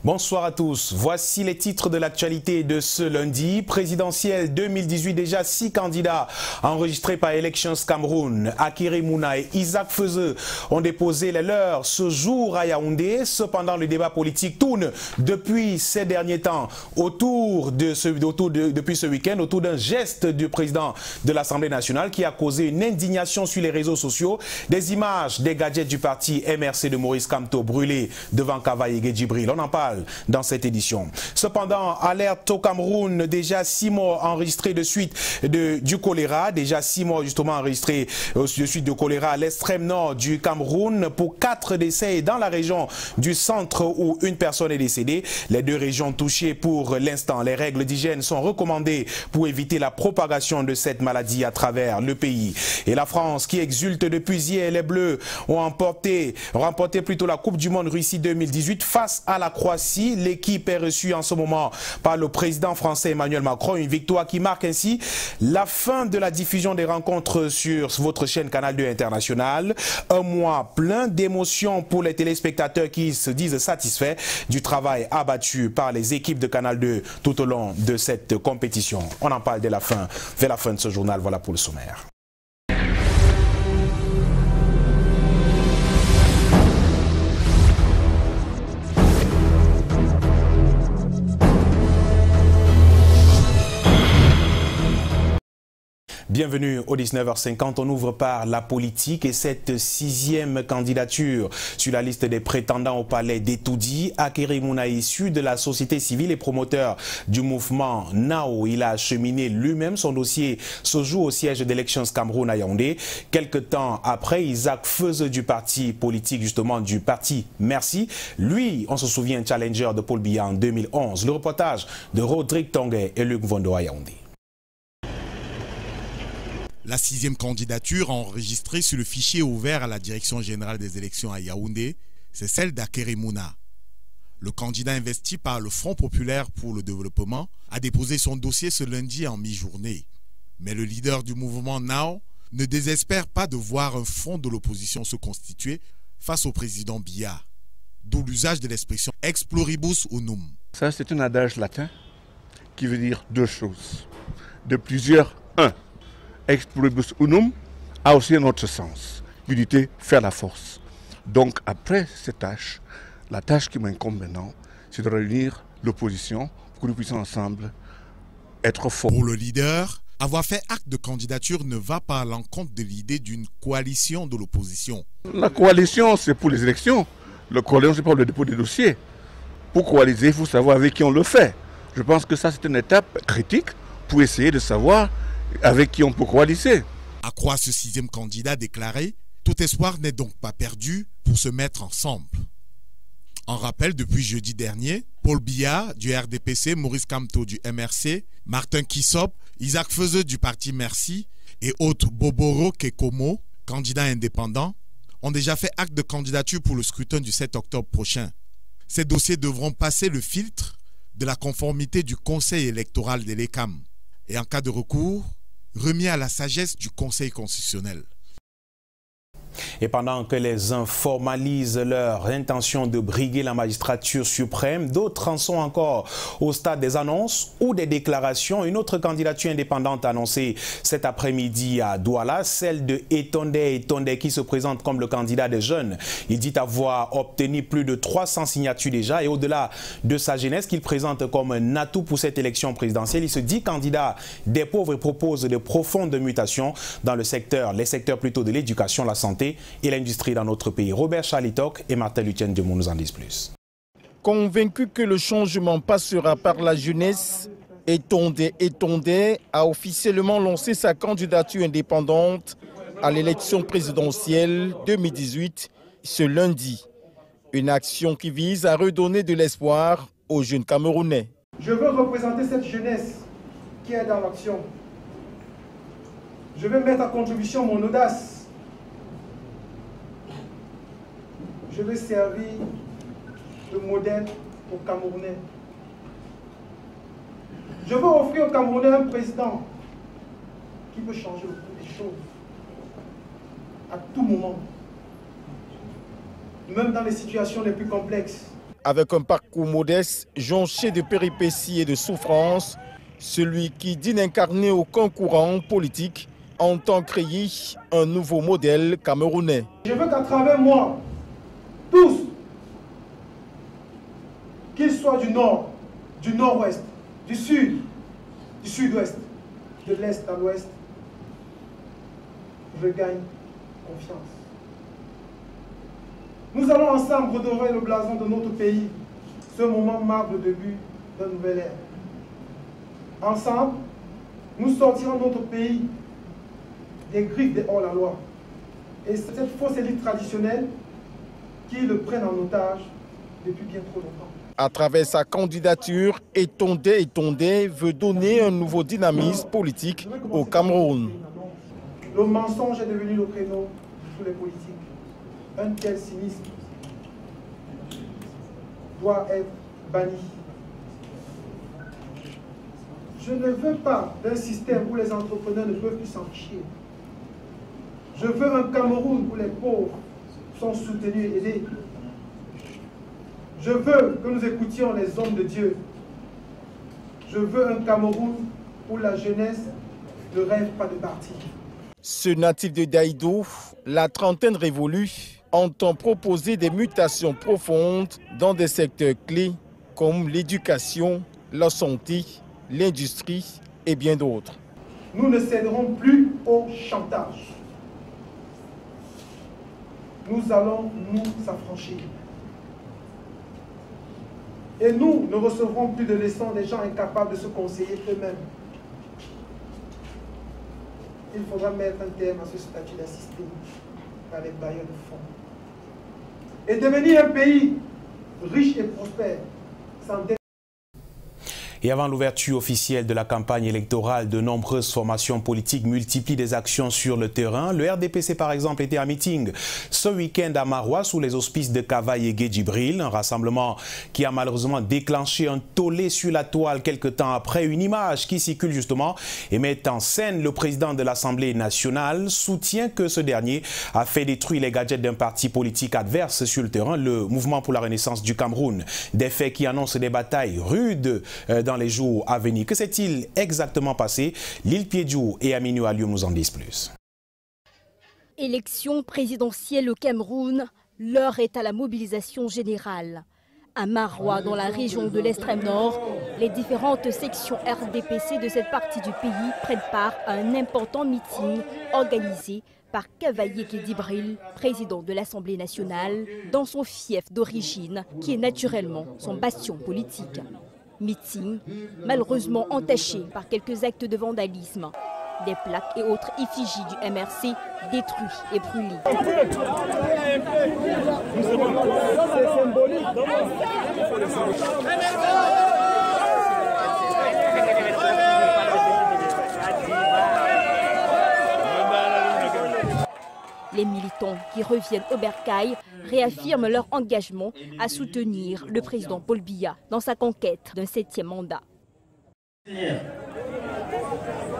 Bonsoir à tous. Voici les titres de l'actualité de ce lundi. Présidentielle 2018, déjà 6 candidats enregistrés par Elections Cameroun. Akere Mouna et Isaac Feuzeux ont déposé les leurs ce jour à Yaoundé. Cependant, le débat politique tourne depuis ces derniers temps depuis ce week-end autour d'un geste du président de l'Assemblée nationale qui a causé une indignation sur les réseaux sociaux. Des images des gadgets du parti MRC de Maurice Kamto brûlés devant Kavaïgué Djibril. On en parle dans cette édition. Cependant, alerte au Cameroun, déjà 6 morts enregistrés de suite du choléra, déjà 6 morts justement enregistrés de suite du choléra à l'extrême nord du Cameroun pour 4 décès dans la région du centre où une personne est décédée. Les 2 régions touchées pour l'instant. Les règles d'hygiène sont recommandées pour éviter la propagation de cette maladie à travers le pays. Et la France qui exulte depuis hier, les Bleus ont remporté plutôt la Coupe du Monde Russie 2018 face à la Croatie. L'équipe est reçue en ce moment par le président français Emmanuel Macron. Une victoire qui marque ainsi la fin de la diffusion des rencontres sur votre chaîne Canal 2 International. Un mois plein d'émotions pour les téléspectateurs qui se disent satisfaits du travail abattu par les équipes de Canal 2 tout au long de cette compétition. On en parle vers la fin de ce journal. Voilà pour le sommaire. Bienvenue au 19h50, on ouvre par la politique et cette 6e candidature sur la liste des prétendants au palais d'Etoudi. Akere Mouna, issu de la société civile et promoteur du mouvement NAO. Il a acheminé lui-même son dossier ce jour au siège d'Elections Cameroun à Yaoundé. Quelque temps après, Isaac Feuzeux du parti politique, justement du parti Merci. Lui, on se souvient, challenger de Paul Biya en 2011. Le reportage de Rodrigue Tonguet et Luc Vondo à Yaoundé. La 6e candidature enregistrée sur le fichier ouvert à la Direction générale des élections à Yaoundé, c'est celle d'Akere Mouna. Le candidat investi par le Front populaire pour le développement a déposé son dossier ce lundi en mi-journée. Mais le leader du mouvement NAO ne désespère pas de voir un front de l'opposition se constituer face au président Biya. D'où l'usage de l'expression « ex pluribus unum ». Ça, c'est un adage latin qui veut dire 2 choses. De plusieurs, 1. Ex pluribus unum a aussi un autre sens. L'unité fait la force. Donc après cette tâche, la tâche qui m'incombe maintenant, c'est de réunir l'opposition pour que nous puissions ensemble être forts. Pour le leader, avoir fait acte de candidature ne va pas à l'encontre de l'idée d'une coalition de l'opposition. La coalition, c'est pour les élections. La coalition, c'est pour le dépôt des dossiers. Pour coaliser, il faut savoir avec qui on le fait. Je pense que ça, c'est une étape critique pour essayer de savoir avec qui on peut coaliser. À quoi ce 6e candidat déclaré, tout espoir n'est donc pas perdu pour se mettre ensemble. En rappel, depuis jeudi dernier, Paul Biya du RDPC, Maurice Kamto du MRC, Martin Kissop, Isaac Feuzeux du parti Merci et autres Boboro Kekomo, candidats indépendants, ont déjà fait acte de candidature pour le scrutin du 7 octobre prochain. Ces dossiers devront passer le filtre de la conformité du Conseil électoral de l'ECAM et en cas de recours, remis à la sagesse du Conseil constitutionnel. Et pendant que les uns formalisent leur intention de briguer la magistrature suprême, d'autres en sont encore au stade des annonces ou des déclarations. Une autre candidature indépendante annoncée cet après-midi à Douala, celle de Etonde qui se présente comme le candidat des jeunes. Il dit avoir obtenu plus de 300 signatures déjà et au-delà de sa jeunesse qu'il présente comme un atout pour cette élection présidentielle, il se dit candidat des pauvres et propose de profondes mutations dans les secteurs plutôt de l'éducation, la santé et l'industrie dans notre pays. Robert Chalitok et Martin Lutien Dumont nous en disent plus. Convaincu que le changement passera par la jeunesse, Etonde a officiellement lancé sa candidature indépendante à l'élection présidentielle 2018 ce lundi. Une action qui vise à redonner de l'espoir aux jeunes Camerounais. Je veux représenter cette jeunesse qui est dans l'action. Je veux mettre à contribution mon audace. Je veux servir de modèle aux Camerounais. Je veux offrir aux Camerounais un président qui peut changer le cours des choses à tout moment, même dans les situations les plus complexes. Avec un parcours modeste, jonché de péripéties et de souffrances, celui qui dit n'incarner aucun courant politique entend créer un nouveau modèle camerounais. Je veux qu'à travers moi, tous, qu'ils soient du nord, du nord-ouest, du sud, du sud-ouest, de l'est à l'ouest, je gagne confiance. Nous allons ensemble redorer le blason de notre pays. Ce moment marque le début d'une nouvelle ère. Ensemble, nous sortirons notre pays des griffes des hors-la-loi. Et cette fausse élite traditionnelle qui le prennent en otage depuis bien trop longtemps. À travers sa candidature, Etondé veut donner un nouveau dynamisme politique au Cameroun. Le mensonge est devenu le créneau de tous les politiques. Un tel cynisme doit être banni. Je ne veux pas d'un système où les entrepreneurs ne peuvent plus s'enrichir. Je veux un Cameroun où les pauvres sont soutenus et aidés. Je veux que nous écoutions les hommes de Dieu. Je veux un Cameroun où la jeunesse ne rêve pas de partir. Ce natif de Daïdo, la trentaine révolue, entend proposer des mutations profondes dans des secteurs clés comme l'éducation, la santé, l'industrie et bien d'autres. Nous ne céderons plus au chantage. Nous allons nous affranchir. Et nous ne recevrons plus de leçons des gens incapables de se conseiller eux-mêmes. Il faudra mettre un terme à ce statut d'assisté par les bailleurs de fonds. Et devenir un pays riche et prospère, sans dette. Et avant l'ouverture officielle de la campagne électorale, de nombreuses formations politiques multiplient des actions sur le terrain. Le RDPC, par exemple, était en meeting ce week-end à Maroua sous les auspices de Kavaye Djibril, un rassemblement qui a malheureusement déclenché un tollé sur la toile quelque temps après. Une image qui circule justement et met en scène le président de l'Assemblée nationale soutient que ce dernier a fait détruire les gadgets d'un parti politique adverse sur le terrain, le Mouvement pour la Renaissance du Cameroun. Des faits qui annoncent des batailles rudes dans les jours à venir. Que s'est-il exactement passé? Lil Piedjou et Aminou Alioum nous en disent plus. Élection présidentielle au Cameroun, l'heure est à la mobilisation générale. À Maroua, dans la région de l'extrême nord, les différentes sections RDPC de cette partie du pays prennent part à un important meeting organisé par Kavaye Djibril, président de l'Assemblée nationale, dans son fief d'origine, qui est naturellement son bastion politique. Meeting malheureusement entaché par quelques actes de vandalisme. Des plaques et autres effigies du MRC détruits et brûlés. Les militants qui reviennent au bercail réaffirment leur engagement à soutenir le président Paul Biya dans sa conquête d'un 7e mandat.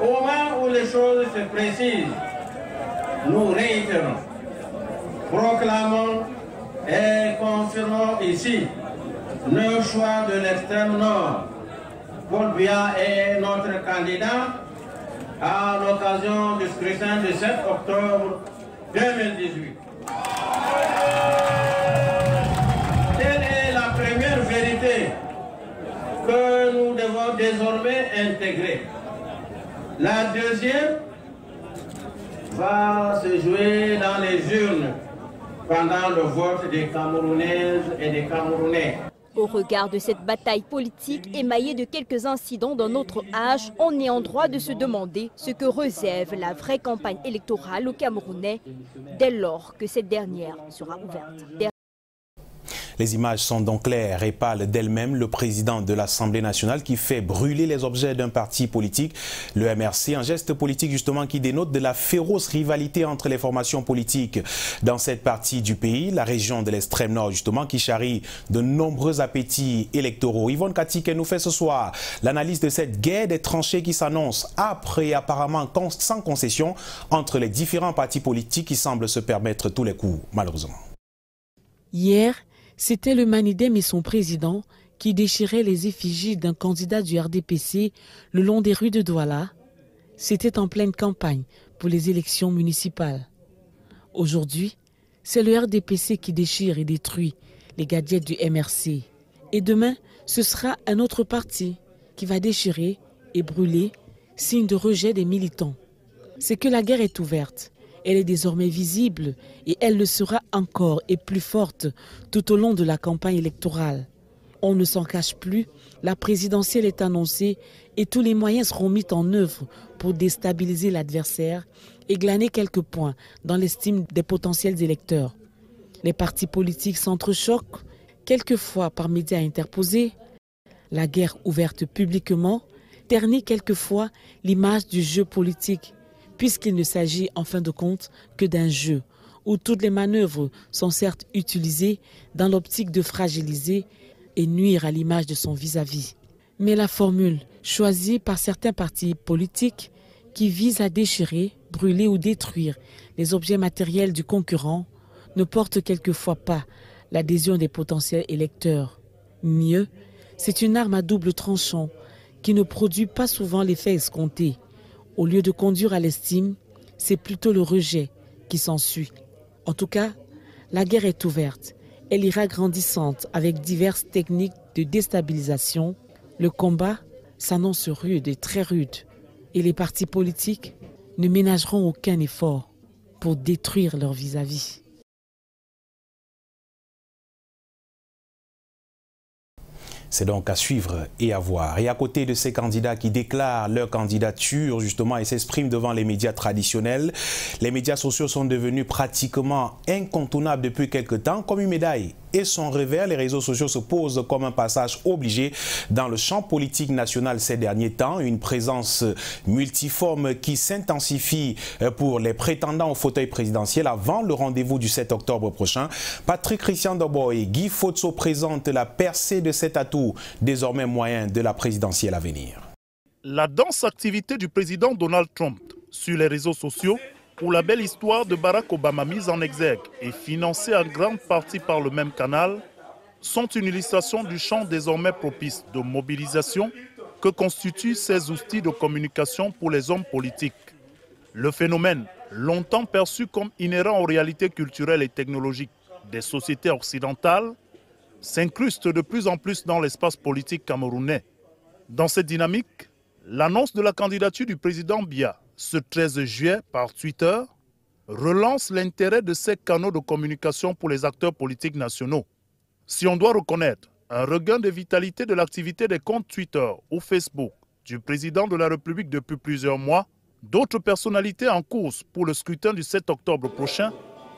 Au moment où les choses se précisent, nous réitérons, proclamons et confirmons ici le choix de l'extrême nord. Paul Biya est notre candidat à l'occasion du scrutin du 7 octobre 2018. Telle est la première vérité que nous devons désormais intégrer. La deuxième va se jouer dans les urnes pendant le vote des Camerounaises et des Camerounais. Au regard de cette bataille politique émaillée de quelques incidents d'un autre âge, on est en droit de se demander ce que réserve la vraie campagne électorale aux Camerounais dès lors que cette dernière sera ouverte. Les images sont donc claires et parlent d'elles-mêmes. Le président de l'Assemblée nationale qui fait brûler les objets d'un parti politique, le MRC, un geste politique justement qui dénote de la féroce rivalité entre les formations politiques dans cette partie du pays, la région de l'extrême nord justement, qui charrie de nombreux appétits électoraux. Yvonne Katike nous fait ce soir l'analyse de cette guerre des tranchées qui s'annonce âpre et apparemment sans concession entre les différents partis politiques qui semblent se permettre tous les coups, malheureusement. Hier, C'était le Manidem et son président qui déchiraient les effigies d'un candidat du RDPC le long des rues de Douala. C'était en pleine campagne pour les élections municipales. Aujourd'hui, c'est le RDPC qui déchire et détruit les gadgets du MRC. Et demain, ce sera un autre parti qui va déchirer et brûler, signe de rejet des militants. C'est que la guerre est ouverte. Elle est désormais visible et elle le sera encore et plus forte tout au long de la campagne électorale. On ne s'en cache plus, la présidentielle est annoncée et tous les moyens seront mis en œuvre pour déstabiliser l'adversaire et glaner quelques points dans l'estime des potentiels électeurs. Les partis politiques s'entrechoquent, quelquefois par médias interposés. La guerre ouverte publiquement ternit quelquefois l'image du jeu politique, puisqu'il ne s'agit en fin de compte que d'un jeu, où toutes les manœuvres sont certes utilisées dans l'optique de fragiliser et nuire à l'image de son vis-à-vis. Mais la formule choisie par certains partis politiques qui vise à déchirer, brûler ou détruire les objets matériels du concurrent ne porte quelquefois pas l'adhésion des potentiels électeurs. Mieux, c'est une arme à double tranchant qui ne produit pas souvent l'effet escompté. Au lieu de conduire à l'estime, c'est plutôt le rejet qui s'ensuit. En tout cas, la guerre est ouverte. Elle ira grandissante avec diverses techniques de déstabilisation. Le combat s'annonce rude et très rude. Et les partis politiques ne ménageront aucun effort pour détruire leur vis-à-vis. C'est donc à suivre et à voir. Et à côté de ces candidats qui déclarent leur candidature justement et s'expriment devant les médias traditionnels, les médias sociaux sont devenus pratiquement incontournables depuis quelque temps, comme une médaille. Et son revers, les réseaux sociaux se posent comme un passage obligé dans le champ politique national ces derniers temps. Une présence multiforme qui s'intensifie pour les prétendants au fauteuil présidentiel avant le rendez-vous du 7 octobre prochain. Patrick Christian Dobo et Guy Fotso présentent la percée de cet atout, désormais moyen de la présidentielle à venir. La dense activité du président Donald Trump sur les réseaux sociaux pour la belle histoire de Barack Obama mise en exergue et financée en grande partie par le même canal sont une illustration du champ désormais propice de mobilisation que constituent ces outils de communication pour les hommes politiques. Le phénomène, longtemps perçu comme inhérent aux réalités culturelles et technologiques des sociétés occidentales, s'incruste de plus en plus dans l'espace politique camerounais. Dans cette dynamique, l'annonce de la candidature du président Biya ce 13 juillet par Twitter relance l'intérêt de ces canaux de communication pour les acteurs politiques nationaux. Si on doit reconnaître un regain de vitalité de l'activité des comptes Twitter ou Facebook du président de la République depuis plusieurs mois, d'autres personnalités en course pour le scrutin du 7 octobre prochain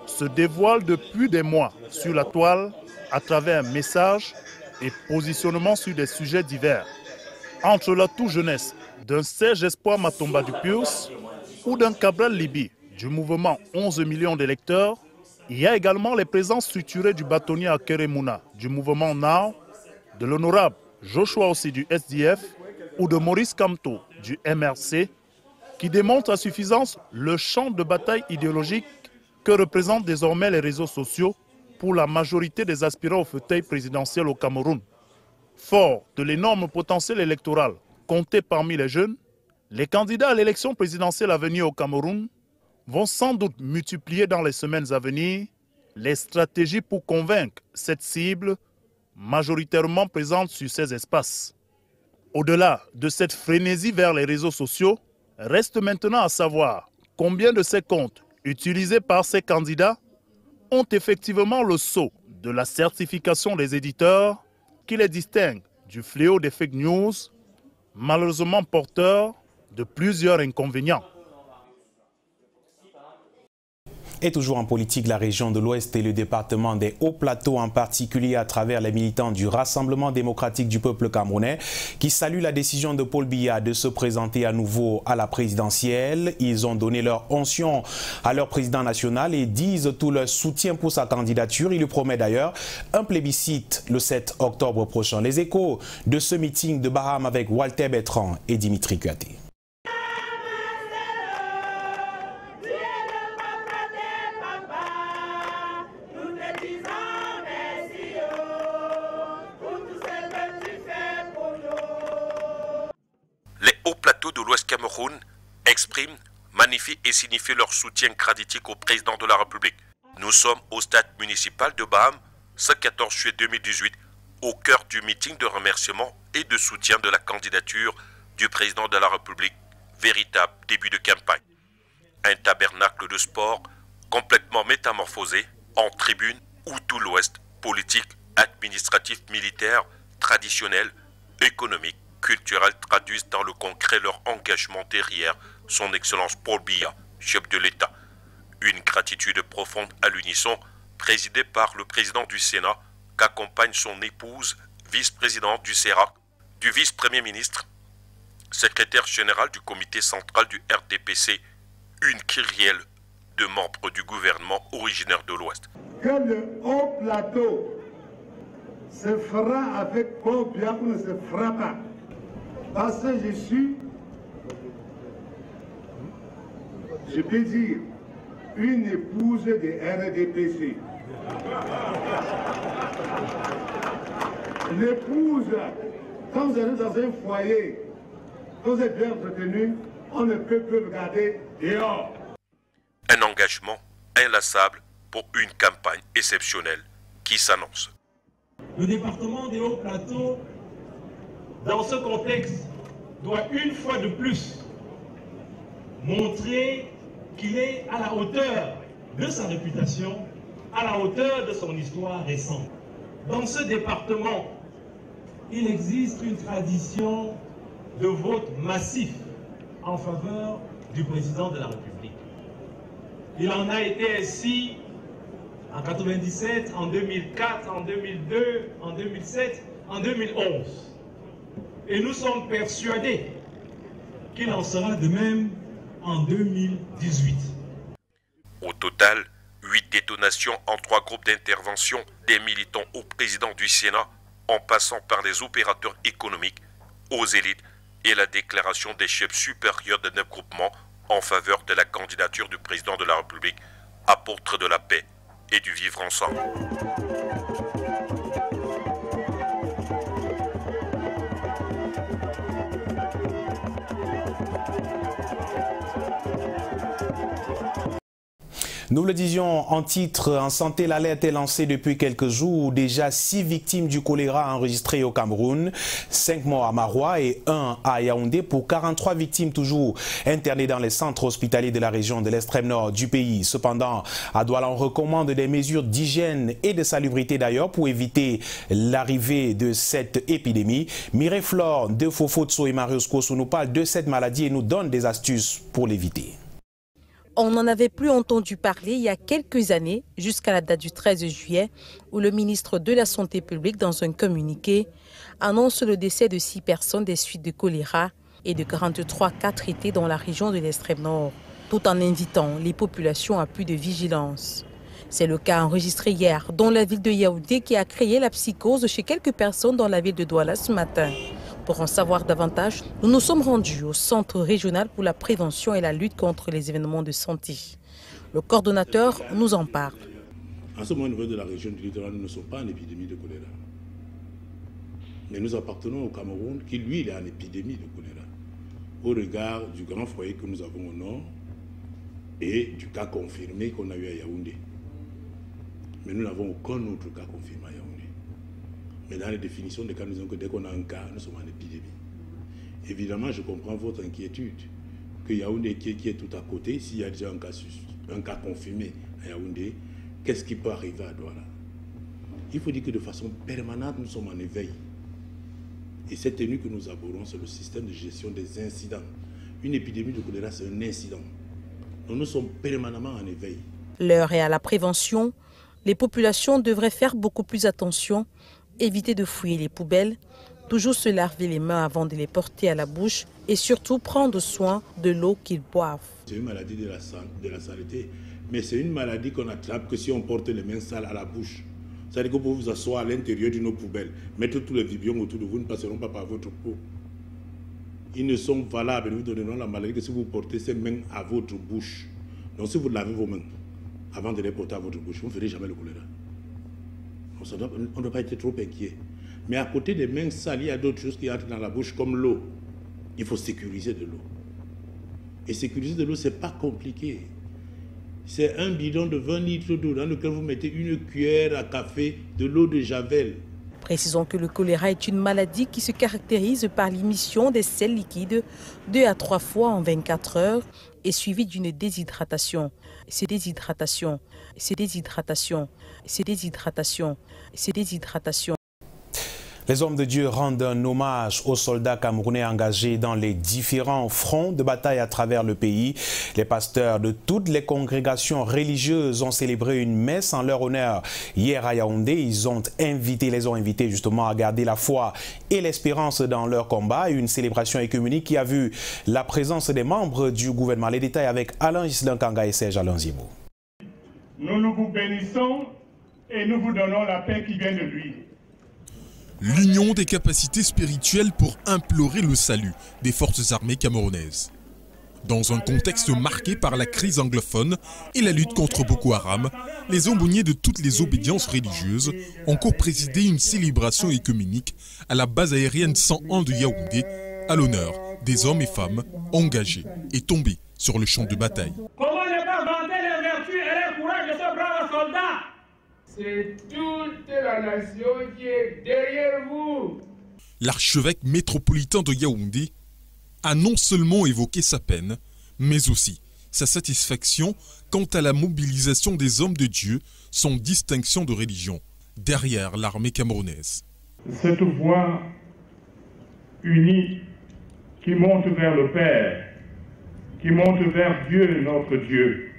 se dévoilent depuis des mois sur la toile à travers un message et positionnement sur des sujets divers. Entre la toute jeunesse d'un Serge Espoir Matomba du Pius ou d'un Cabral Libi du mouvement 11 millions d'électeurs, il y a également les présences structurées du bâtonnier Akeremouna du mouvement NOW, de l'honorable Joshua aussi du SDF ou de Maurice Kamto du MRC qui démontrent à suffisance le champ de bataille idéologique que représentent désormais les réseaux sociaux pour la majorité des aspirants au fauteuil présidentiel au Cameroun. Fort de l'énorme potentiel électoral compté parmi les jeunes, les candidats à l'élection présidentielle à venir au Cameroun vont sans doute multiplier dans les semaines à venir les stratégies pour convaincre cette cible majoritairement présente sur ces espaces. Au-delà de cette frénésie vers les réseaux sociaux, reste maintenant à savoir combien de ces comptes utilisés par ces candidats ont effectivement le sceau de la certification des éditeurs qui les distingue du fléau des fake news, malheureusement porteur de plusieurs inconvénients. Et toujours en politique, la région de l'Ouest et le département des Hauts-Plateaux, en particulier à travers les militants du Rassemblement démocratique du peuple camerounais, qui saluent la décision de Paul Biya de se présenter à nouveau à la présidentielle. Ils ont donné leur onction à leur président national et disent tout leur soutien pour sa candidature. Il lui promet d'ailleurs un plébiscite le 7 octobre prochain. Les échos de ce meeting de Baham avec Walter Bertrand et Dimitri Kuaté. Cameroun expriment, magnifient et signifient leur soutien graditique au président de la République. Nous sommes au stade municipal de Baham, ce 14 juillet 2018, au cœur du meeting de remerciement et de soutien de la candidature du président de la République, véritable début de campagne. Un tabernacle de sport complètement métamorphosé en tribune où tout l'Ouest, politique, administratif, militaire, traditionnel, économique, culturel traduisent dans le concret leur engagement derrière son Excellence Paul Biya, chef de l'État. Une gratitude profonde à l'unisson, présidée par le président du Sénat, qu'accompagne son épouse, vice-présidente du CERAC, du vice-premier ministre, secrétaire général du comité central du RDPC, une kyrielle de membres du gouvernement originaire de l'Ouest. Que le haut plateau se fera avec Paul Biya ou ne se fera pas. Parce que je peux dire, une épouse de RDPC. L'épouse, quand vous êtes dans un foyer, quand vous êtes bien entretenu, on ne peut plus regarder dehors. Un engagement inlassable pour une campagne exceptionnelle qui s'annonce. Le département des Hauts-Plateaux, dans ce contexte, doit une fois de plus montrer qu'il est à la hauteur de sa réputation, à la hauteur de son histoire récente. Dans ce département, il existe une tradition de vote massif en faveur du président de la République. Il en a été ainsi en 1997, en 2004, en 2002, en 2007, en 2011. Et nous sommes persuadés qu'il en sera de même en 2018. Au total, 8 détonations en 3 groupes d'intervention des militants au président du Sénat, en passant par les opérateurs économiques, aux élites et la déclaration des chefs supérieurs de 9 groupements en faveur de la candidature du président de la République, apôtre de la paix et du vivre ensemble. Nous le disions en titre, en santé, l'alerte est lancée depuis quelques jours. Déjà 6 victimes du choléra enregistrées au Cameroun, 5 morts à Maroua et 1 à Yaoundé pour 43 victimes toujours internées dans les centres hospitaliers de la région de l'extrême nord du pays. Cependant, à Douala, on recommande des mesures d'hygiène et de salubrité d'ailleurs pour éviter l'arrivée de cette épidémie. Mireille Flore de Fofotso et Marius Koso nous parlent de cette maladie et nous donnent des astuces pour l'éviter. On n'en avait plus entendu parler il y a quelques années, jusqu'à la date du 13 juillet, où le ministre de la Santé publique, dans un communiqué, annonce le décès de 6 personnes des suites de choléra et de 43 cas traités dans la région de l'extrême nord, tout en invitant les populations à plus de vigilance. C'est le cas enregistré hier dans la ville de Yaoundé qui a créé la psychose chez quelques personnes dans la ville de Douala ce matin. Pour en savoir davantage, nous nous sommes rendus au Centre régional pour la prévention et la lutte contre les événements de santé. Le coordonnateur nous en parle. En ce moment, au niveau de la région du littoral, nous ne sommes pas en épidémie de choléra. Mais nous appartenons au Cameroun qui, lui, il est en épidémie de choléra. Au regard du grand foyer que nous avons au nord et du cas confirmé qu'on a eu à Yaoundé. Mais nous n'avons aucun autre cas confirmé à Yaoundé. Mais dans les définitions des cas, nous disons que dès qu'on a un cas, nous sommes en épidémie. Évidemment, je comprends votre inquiétude. Que Yaoundé, qui est tout à côté, s'il y a déjà un cas confirmé à Yaoundé, qu'est-ce qui peut arriver à Douala? Il faut dire que de façon permanente, nous sommes en éveil. Et cette tenue que nous abordons, c'est le système de gestion des incidents. Une épidémie de choléra, c'est un incident. Donc nous sommes permanemment en éveil. L'heure est à la prévention. Les populations devraient faire beaucoup plus attention, éviter de fouiller les poubelles, toujours se laver les mains avant de les porter à la bouche et surtout prendre soin de l'eau qu'ils boivent. C'est une maladie de la saleté, mais c'est une maladie qu'on attrape que si on porte les mains sales à la bouche. C'est-à-dire que vous vous asseoir à l'intérieur d'une poubelle, mettre tous les vibrions autour de vous ne passeront pas par votre peau. Ils ne sont valables, nous donnerons la maladie que si vous portez ces mains à votre bouche. Donc si vous lavez vos mains avant de les porter à votre bouche, vous ne ferez jamais le choléra. On ne doit pas être trop inquiet. Mais à côté des mains sales, il y a d'autres choses qui entrent dans la bouche, comme l'eau. Il faut sécuriser de l'eau. Et sécuriser de l'eau, ce n'est pas compliqué. C'est un bidon de 20 litres d'eau dans lequel vous mettez une cuillère à café de l'eau de javel. Précisons que le choléra est une maladie qui se caractérise par l'émission des sels liquides 2 à 3 fois en 24 heures et suivie d'une déshydratation. C'est déshydratation, c'est déshydratation, c'est déshydratation, c'est déshydratation. Les hommes de Dieu rendent un hommage aux soldats camerounais engagés dans les différents fronts de bataille à travers le pays. Les pasteurs de toutes les congrégations religieuses ont célébré une messe en leur honneur hier à Yaoundé. Ils les ont invités justement à garder la foi et l'espérance dans leur combat. Une célébration œcuménique qui a vu la présence des membres du gouvernement. Les détails avec Alain Gislain Kanga et Serge Alain Zibo. Nous vous bénissons et nous vous donnons la paix qui vient de lui. L'union des capacités spirituelles pour implorer le salut des forces armées camerounaises. Dans un contexte marqué par la crise anglophone et la lutte contre Boko Haram, les aumôniers de toutes les obédiences religieuses ont co-présidé une célébration œcuménique à la base aérienne 101 de Yaoundé à l'honneur des hommes et femmes engagés et tombés sur le champ de bataille. Comment ne pas vanter les vertus et le courage de ce brave soldat? C'est toute la nation qui est derrière vous. L'archevêque métropolitain de Yaoundé a non seulement évoqué sa peine, mais aussi sa satisfaction quant à la mobilisation des hommes de Dieu sans distinction de religion derrière l'armée camerounaise. Cette voix unie qui monte vers le Père, qui monte vers Dieu, notre Dieu,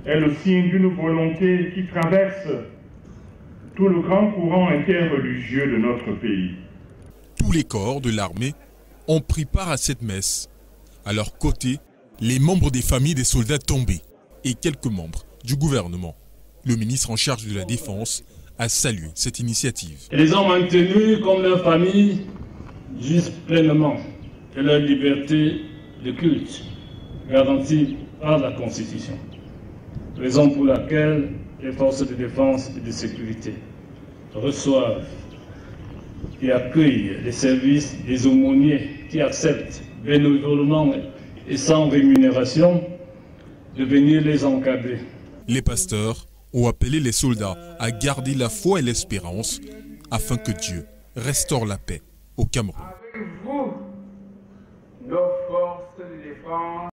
est le signe d'une volonté qui traverse tout le grand courant interreligieux de notre pays. Tous les corps de l'armée ont pris part à cette messe. À leur côté, les membres des familles des soldats tombés et quelques membres du gouvernement. Le ministre en charge de la Défense a salué cette initiative. Ils ont maintenu comme leur famille juste pleinement et leur liberté de culte garantie par la Constitution. Raison pour laquelle les forces de défense et de sécurité reçoivent et accueillent les services des aumôniers qui acceptent bénévolement et sans rémunération de venir les encadrer. Les pasteurs ont appelé les soldats à garder la foi et l'espérance afin que Dieu restaure la paix au Cameroun. Avec vous, nos forces de défense.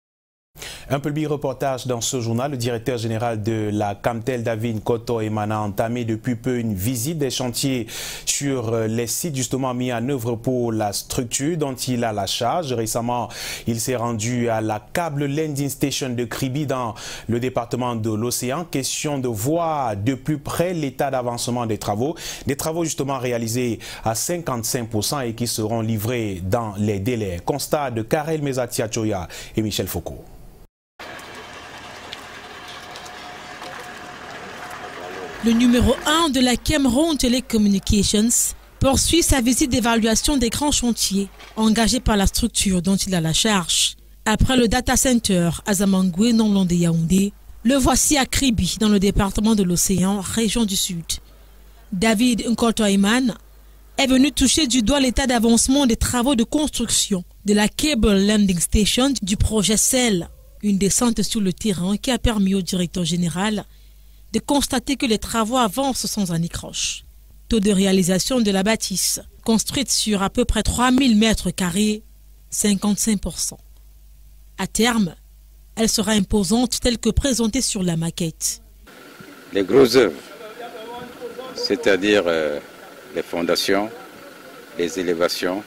Un public reportage dans ce journal. Le directeur général de la Camtel, David Koto Emana, a entamé depuis peu une visite des chantiers sur les sites justement mis en œuvre pour la structure dont il a la charge. Récemment, il s'est rendu à la Cable Landing Station de Kribi dans le département de l'Océan. Question de voir de plus près l'état d'avancement des travaux. Des travaux justement réalisés à 55% et qui seront livrés dans les délais. Constat de Karel Mezatia Choya et Michel Foucault. Le numéro 1 de la Cameroun Telecommunications poursuit sa visite d'évaluation des grands chantiers engagés par la structure dont il a la charge. Après le data center à Zamangoué, non loin de Yaoundé, le voici à Kribi, dans le département de l'Océan, région du Sud. David Nkotoiman est venu toucher du doigt l'état d'avancement des travaux de construction de la Cable Landing Station du projet CEL, une descente sur le terrain qui a permis au directeur général de constater que les travaux avancent sans anicroche. Taux de réalisation de la bâtisse, construite sur à peu près 3000 mètres carrés, 55%. À terme, elle sera imposante telle que présentée sur la maquette. Les grosses œuvres, c'est-à-dire les fondations, les élévations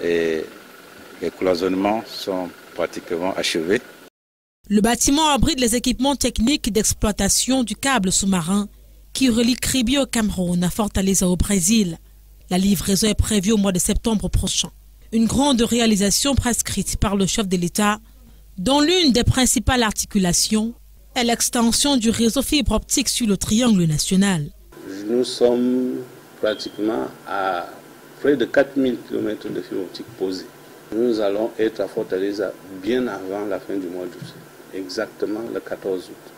et les cloisonnements sont pratiquement achevés. Le bâtiment abrite les équipements techniques d'exploitation du câble sous-marin qui relie Kribi au Cameroun à Fortaleza au Brésil. La livraison est prévue au mois de septembre prochain. Une grande réalisation prescrite par le chef de l'État, dont l'une des principales articulations est l'extension du réseau fibre optique sur le triangle national. Nous sommes pratiquement à près de 4000 km de fibre optique posée. Nous allons être à Fortaleza bien avant la fin du mois d'août. Exactement le 14 août.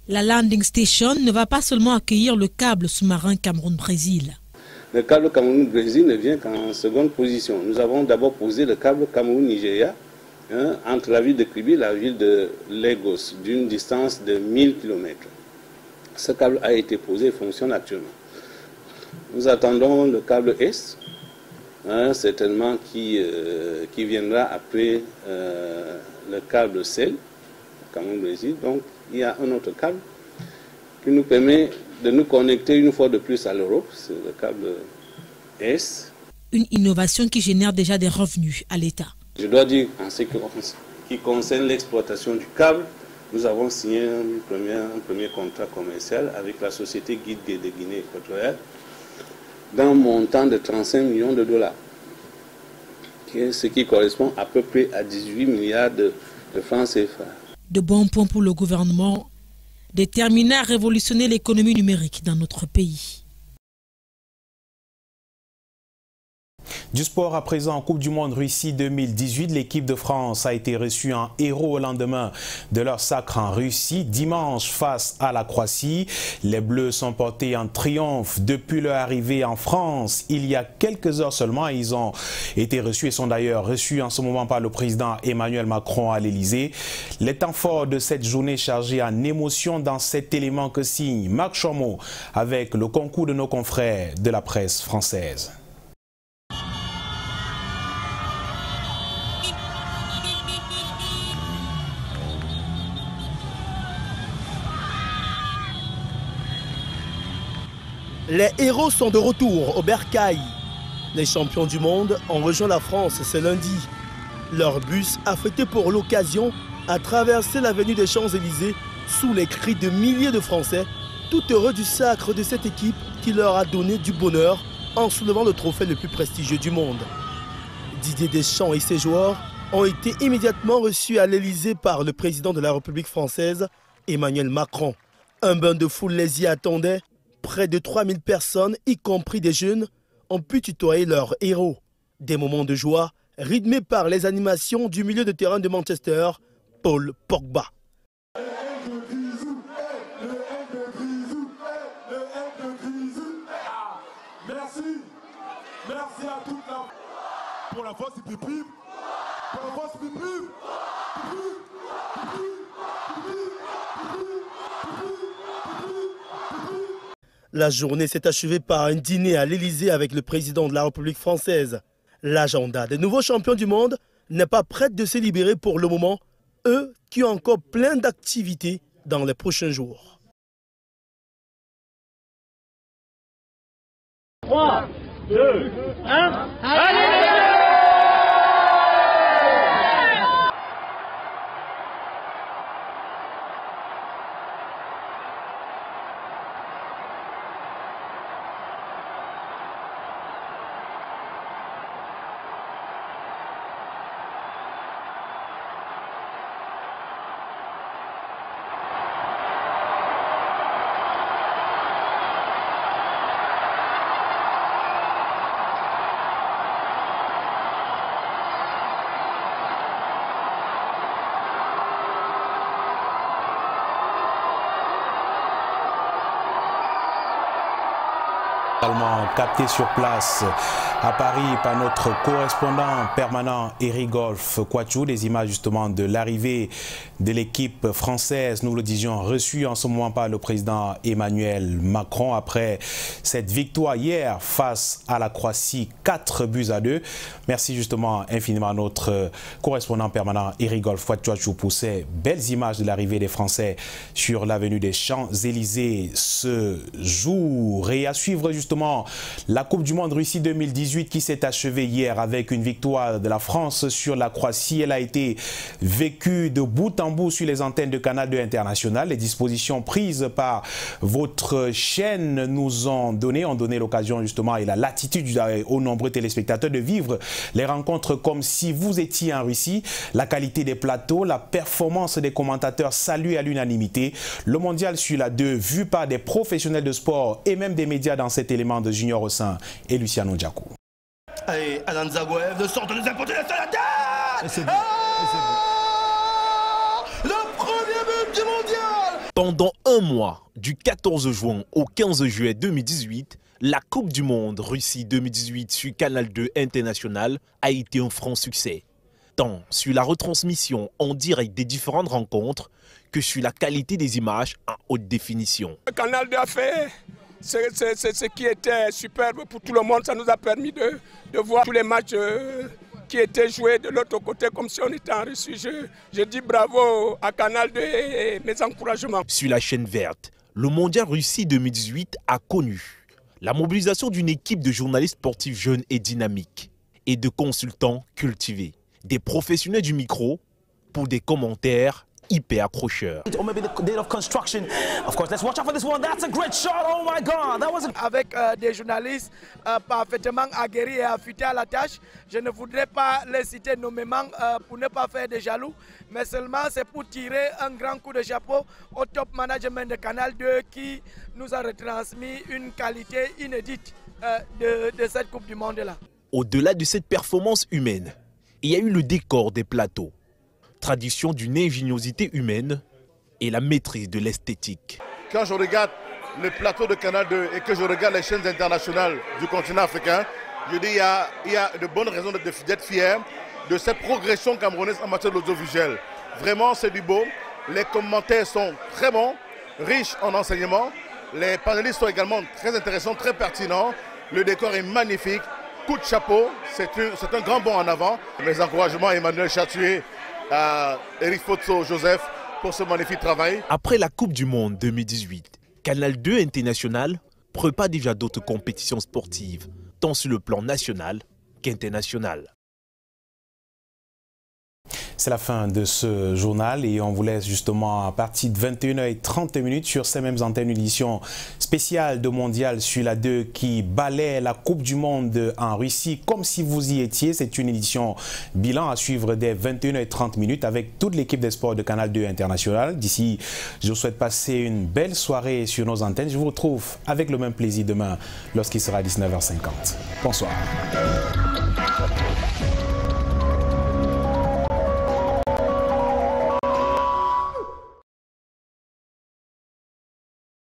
La landing station ne va pas seulement accueillir le câble sous-marin Cameroun-Brésil. Le câble Cameroun-Brésil ne vient qu'en seconde position. Nous avons d'abord posé le câble Cameroun-Nigeria entre la ville de Kribi et la ville de Lagos, d'une distance de 1000 km. Ce câble a été posé et fonctionne actuellement. Nous attendons le câble Est, certainement qui viendra après le câble CEL, Cameroun-Brésil. Donc il y a un autre câble qui nous permet de nous connecter une fois de plus à l'Europe, c'est le câble Est. Une innovation qui génère déjà des revenus à l'État. Je dois dire, en ce qui concerne l'exploitation du câble, nous avons signé un premier contrat commercial avec la société Guide de Guinée équatoriale d'un montant de 35 millions de dollars, ce qui correspond à peu près à 18 milliards de francs CFA. De bons points pour le gouvernement, déterminé à révolutionner l'économie numérique dans notre pays. Du sport à présent, en Coupe du Monde Russie 2018, l'équipe de France a été reçue en héros au lendemain de leur sacre en Russie. Dimanche, face à la Croatie, les Bleus sont portés en triomphe depuis leur arrivée en France. Il y a quelques heures seulement, ils ont été reçus et sont d'ailleurs reçus en ce moment par le président Emmanuel Macron à l'Elysée. Les temps forts de cette journée chargée en émotions dans cet élément que signe Marc Chomeau avec le concours de nos confrères de la presse française. Les héros sont de retour au Bercail. Les champions du monde ont rejoint la France ce lundi. Leur bus, affrété pour l'occasion, a traversé l'avenue des Champs-Élysées sous les cris de milliers de Français, tout heureux du sacre de cette équipe qui leur a donné du bonheur en soulevant le trophée le plus prestigieux du monde. Didier Deschamps et ses joueurs ont été immédiatement reçus à l'Elysée par le président de la République française, Emmanuel Macron. Un bain de foule les y attendait. Près de 3000 personnes, y compris des jeunes, ont pu tutoyer leurs héros. Des moments de joie rythmés par les animations du milieu de terrain de Manchester, Paul Pogba. Merci à toute la... Pour la force, c'est pipi. Pour la force, c'est pipi. La journée s'est achevée par un dîner à l'Elysée avec le président de la République française. L'agenda des nouveaux champions du monde n'est pas prêt de se libérer pour le moment, eux qui ont encore plein d'activités dans les prochains jours. 3, 2, 1, allez! Capté sur place à Paris par notre correspondant permanent Eric Golf Quachou, des images justement de l'arrivée de l'équipe française, nous le disions, reçue en ce moment par le président Emmanuel Macron après cette victoire hier face à la Croatie, 4-2. Merci justement infiniment à notre correspondant permanent Eric Golf Quachou pour ces belles images de l'arrivée des Français sur l'avenue des Champs-Élysées ce jour. Et à suivre justement la Coupe du Monde Russie 2018 qui s'est achevée hier avec une victoire de la France sur la Croatie. Elle a été vécue de bout en bout sur les antennes de Canal 2 International. Les dispositions prises par votre chaîne nous ont donné l'occasion justement et la latitude aux nombreux téléspectateurs de vivre les rencontres comme si vous étiez en Russie. La qualité des plateaux, la performance des commentateurs saluée à l'unanimité. Le mondial sur la 2 vu par des professionnels de sport et même des médias dans cet élément de Junior Ossin et Luciano Diakou. Allez, Alan Zagoev de sorte de nous imposer la salade. Le premier but du mondial. Pendant un mois, du 14 juin au 15 juillet 2018, la Coupe du Monde Russie 2018 sur Canal 2 International a été un franc succès. tant sur la retransmission en direct des différentes rencontres que sur la qualité des images en haute définition. Le Canal 2 a fait ce qui était superbe pour tout le monde. Ça nous a permis de voir tous les matchs qui étaient joués de l'autre côté comme si on était en Russie. Je dis bravo à Canal 2 et mes encouragements. Sur la chaîne verte, le Mondial Russie 2018 a connu la mobilisation d'une équipe de journalistes sportifs jeunes et dynamiques et de consultants cultivés, des professionnels du micro pour des commentaires hyper accrocheurs. Avec des journalistes parfaitement aguerris et affûtés à la tâche, je ne voudrais pas les citer nommément pour ne pas faire de jaloux, mais seulement c'est pour tirer un grand coup de chapeau au top management de Canal 2 qui nous a retransmis une qualité inédite de cette Coupe du Monde-là. Au-delà de cette performance humaine, il y a eu le décor des plateaux, tradition d'une ingéniosité humaine et la maîtrise de l'esthétique. Quand je regarde le plateau de Canal 2 et que je regarde les chaînes internationales du continent africain, je dis il y a de bonnes raisons d'être fier de cette progression camerounaise en matière d'audiovisuel. Vraiment, c'est du beau. Les commentaires sont très bons, riches en enseignements. Les panélistes sont également très intéressants, très pertinents. Le décor est magnifique. Coup de chapeau, c'est un grand bond en avant. Mes encouragements à Emmanuel Chatué, à Eric Fotso, Joseph, pour ce magnifique travail. Après la Coupe du Monde 2018, Canal 2 International prépare déjà d'autres compétitions sportives, tant sur le plan national qu'international. C'est la fin de ce journal et on vous laisse justement à partir de 21h30 sur ces mêmes antennes, une édition spéciale de Mondial sur la 2 qui balaie la Coupe du Monde en Russie comme si vous y étiez. C'est une édition bilan à suivre dès 21h30 avec toute l'équipe des sports de Canal 2 International. D'ici, je vous souhaite passer une belle soirée sur nos antennes. Je vous retrouve avec le même plaisir demain lorsqu'il sera 19h50. Bonsoir.